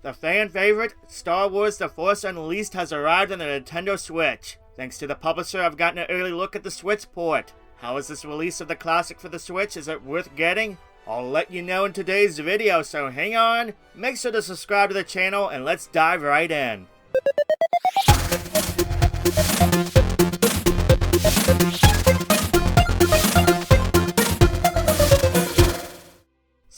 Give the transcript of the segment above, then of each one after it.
The fan favorite, Star Wars The Force Unleashed has arrived on the Nintendo Switch. Thanks to the publisher, I've gotten an early look at the Switch port. How is this release of the classic for the Switch? Is it worth getting? I'll let you know in today's video, so hang on, make sure to subscribe to the channel, and let's dive right in.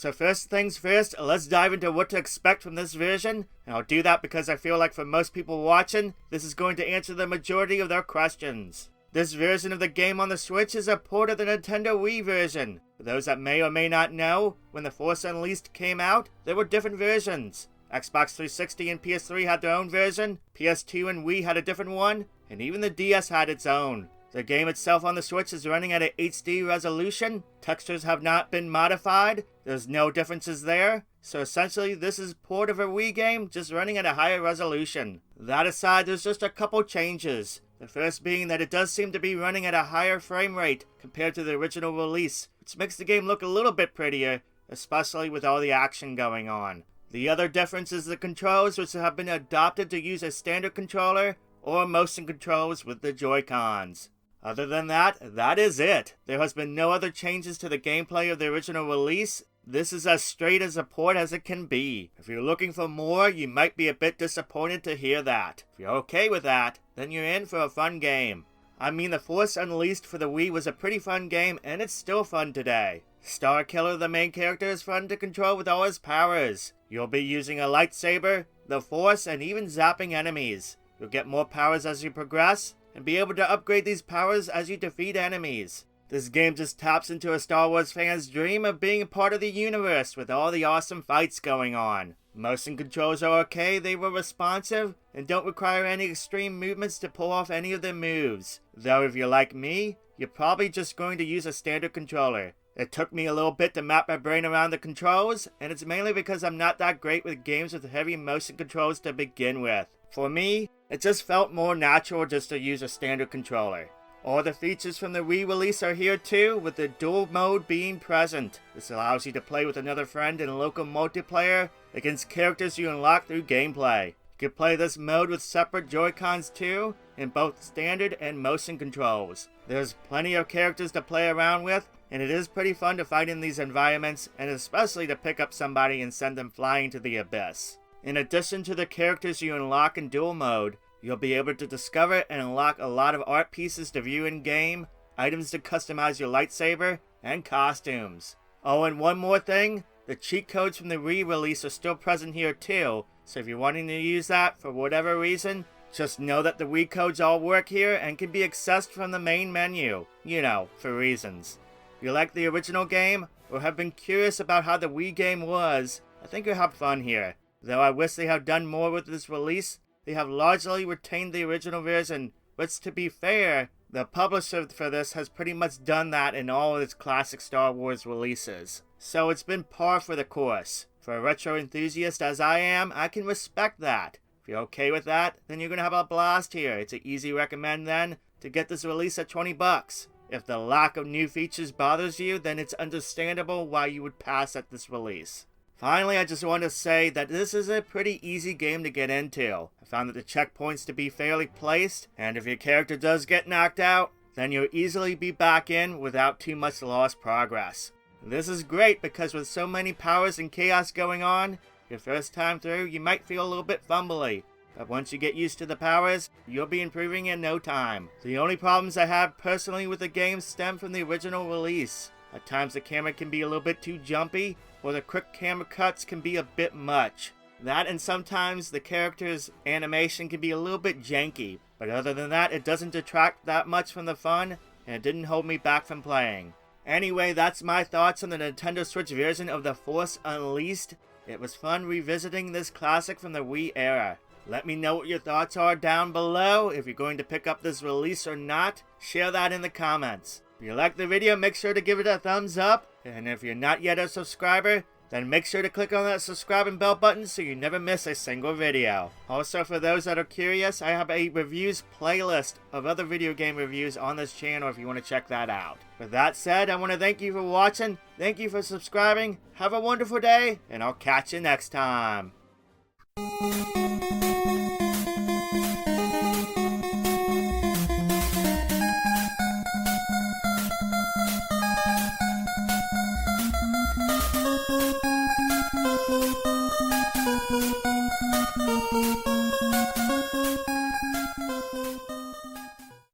So first things first, let's dive into what to expect from this version, and I'll do that because I feel like for most people watching, this is going to answer the majority of their questions. This version of the game on the Switch is a port of the Nintendo Wii version. For those that may or may not know, when The Force Unleashed came out, there were different versions. Xbox 360 and PS3 had their own version, PS2 and Wii had a different one, and even the DS had its own. The game itself on the Switch is running at a HD resolution, textures have not been modified, there's no differences there, so essentially this is port of a Wii game just running at a higher resolution. That aside, there's just a couple changes. The first being that it does seem to be running at a higher frame rate compared to the original release, which makes the game look a little bit prettier, especially with all the action going on. The other difference is the controls, which have been adopted to use a standard controller or motion controls with the Joy-Cons. Other than that, that is it. There has been no other changes to the gameplay of the original release. This is as straight as a port as it can be. If you're looking for more, you might be a bit disappointed to hear that. If you're okay with that, then you're in for a fun game. I mean, The Force Unleashed for the Wii was a pretty fun game, and it's still fun today. Star Killer, the main character, is fun to control with all his powers. You'll be using a lightsaber, the Force, and even zapping enemies. You'll get more powers as you progress, and be able to upgrade these powers as you defeat enemies. This game just taps into a Star Wars fan's dream of being a part of the universe with all the awesome fights going on. Motion controls are okay, they were responsive, and don't require any extreme movements to pull off any of their moves. Though if you're like me, you're probably just going to use a standard controller. It took me a little bit to map my brain around the controls, and it's mainly because I'm not that great with games with heavy motion controls to begin with. For me, it just felt more natural just to use a standard controller. All the features from the Wii release are here too, with the dual mode being present. This allows you to play with another friend in local multiplayer against characters you unlock through gameplay. You can play this mode with separate Joy-Cons too, in both standard and motion controls. There's plenty of characters to play around with, and it is pretty fun to fight in these environments, and especially to pick up somebody and send them flying to the abyss. In addition to the characters you unlock in dual mode, you'll be able to discover and unlock a lot of art pieces to view in-game, items to customize your lightsaber, and costumes. Oh, and one more thing, the cheat codes from the Wii release are still present here too, so if you're wanting to use that for whatever reason, just know that the Wii codes all work here and can be accessed from the main menu. You know, for reasons. If you like the original game, or have been curious about how the Wii game was, I think you'll have fun here. Though I wish they had done more with this release, they have largely retained the original version, which to be fair, the publisher for this has pretty much done that in all of its classic Star Wars releases. So it's been par for the course. For a retro enthusiast as I am, I can respect that. If you're okay with that, then you're gonna have a blast here. It's an easy recommend then to get this release at $20. If the lack of new features bothers you, then it's understandable why you would pass at this release. Finally, I just want to say that this is a pretty easy game to get into. I found that the checkpoints to be fairly placed, and if your character does get knocked out, then you'll easily be back in without too much lost progress. This is great because with so many powers and chaos going on, your first time through you might feel a little bit fumbly, but once you get used to the powers, you'll be improving in no time. The only problems I have personally with the game stem from the original release. At times the camera can be a little bit too jumpy, or the quick camera cuts can be a bit much. That and sometimes the character's animation can be a little bit janky, but other than that it doesn't detract that much from the fun, and it didn't hold me back from playing. Anyway, that's my thoughts on the Nintendo Switch version of The Force Unleashed. It was fun revisiting this classic from the Wii era. Let me know what your thoughts are down below. If you're going to pick up this release or not, share that in the comments. If you liked the video, make sure to give it a thumbs up. And if you're not yet a subscriber, then make sure to click on that subscribe and bell button so you never miss a single video. Also, for those that are curious, I have a reviews playlist of other video game reviews on this channel if you want to check that out. With that said, I want to thank you for watching, thank you for subscribing, have a wonderful day, and I'll catch you next time.